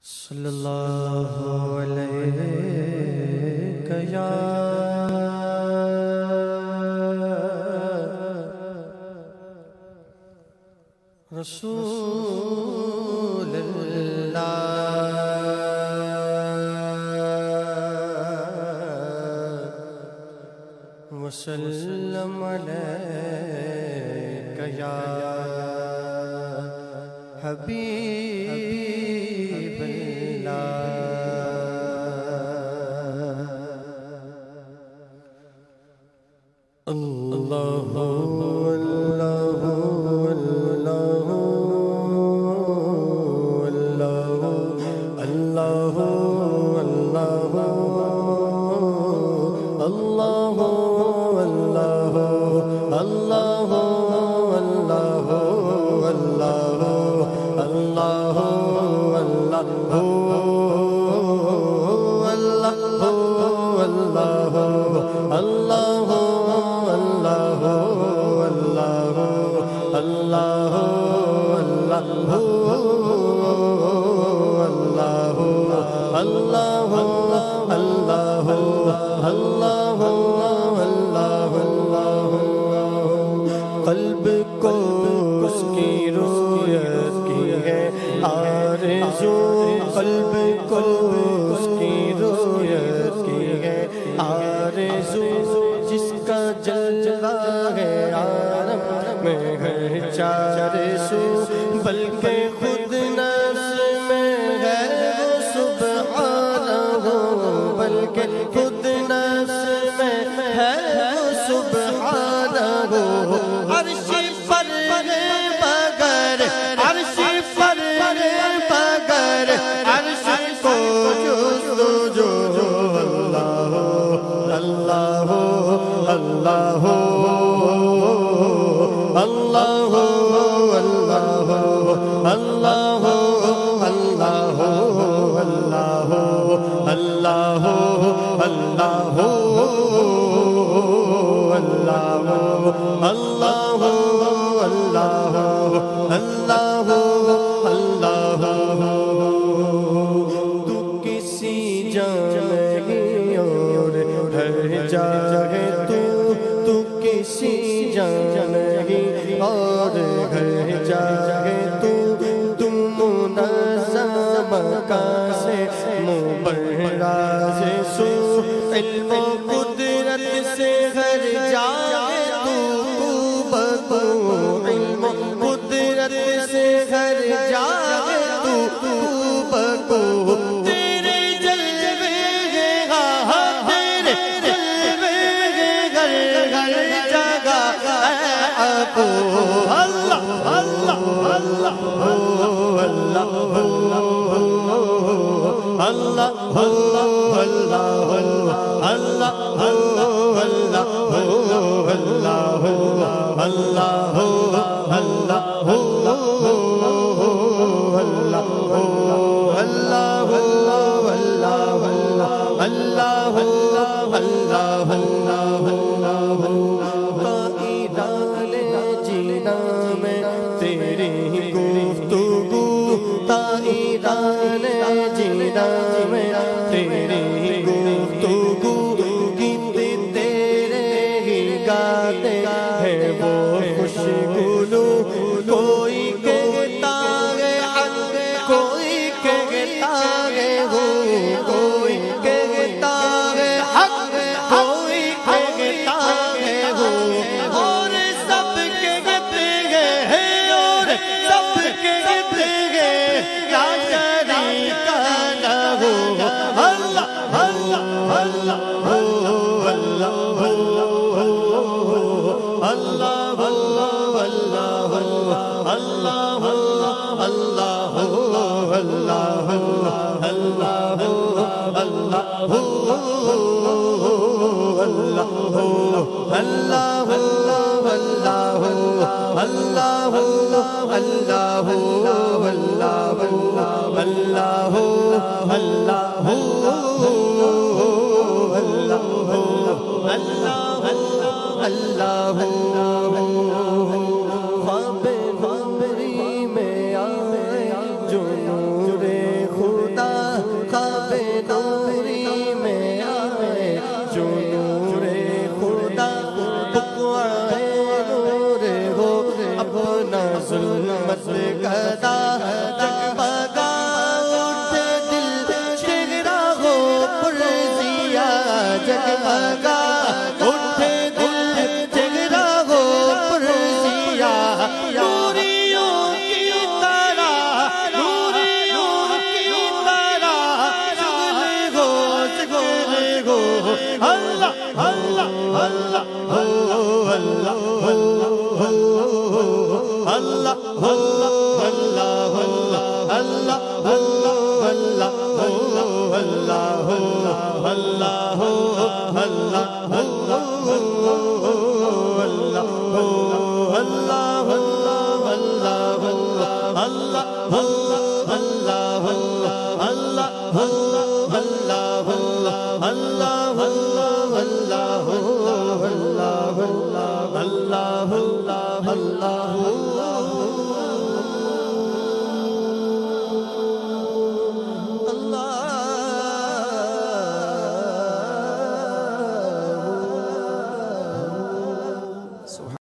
صلی اللہ علیہ یا رسول اللہ وسلم علیک یا حبیب اللہ اللہ اللہ اللہ اللہ اللہ قلب کو اس کی رویت کی ہے آرزو، قلب کو اس کی رویت کی ہے آرزو، جس کا جلوہ ہے عالم میں ہے چار سو، بلکہ خود نفس میں ہے وہ سبحانہ، بلکہ خود نفس میں ہے وہ سبحانہ، عرش پر بغیر عرش پر بغیر عرش کو جستجو، اللہ اللہ اللہ اللہ اللہ اللہ اللہ اللہ اللہ اللہ اللہ اللہ تو کسی جگہ اور ہر جگہ تو کسی جگہ اور ہر جگہ تم منظم کاسے مبرز سو، علم و قدرت سے ہر جگہ تو علم و قدرت سے ہر جگہ تو بکو، تیرے جلوے ہاں تیرے جلوے ہر ہر جگہ ابو اللہ اللہ اللہ اللہ اللہ جینا میں تیری گفتگو، تائیدان جینا میں تیری گفتگو، گیت تیرے ہی گاتے ہیں وہ خوشگلو، کوئی کہتا ہے حق کوئی کہتا ہے ہو، کوئی کہتا ہے حق کوئی کہتا ہے ہو، اور سب کہتے ہیں اور سب کہتے ہیں لا شریک لہ، اللہ اللہ اللہ اللہ اللہ اللہ اللہ اللہ خواب نوری میں آئے جو نور خدا اللہ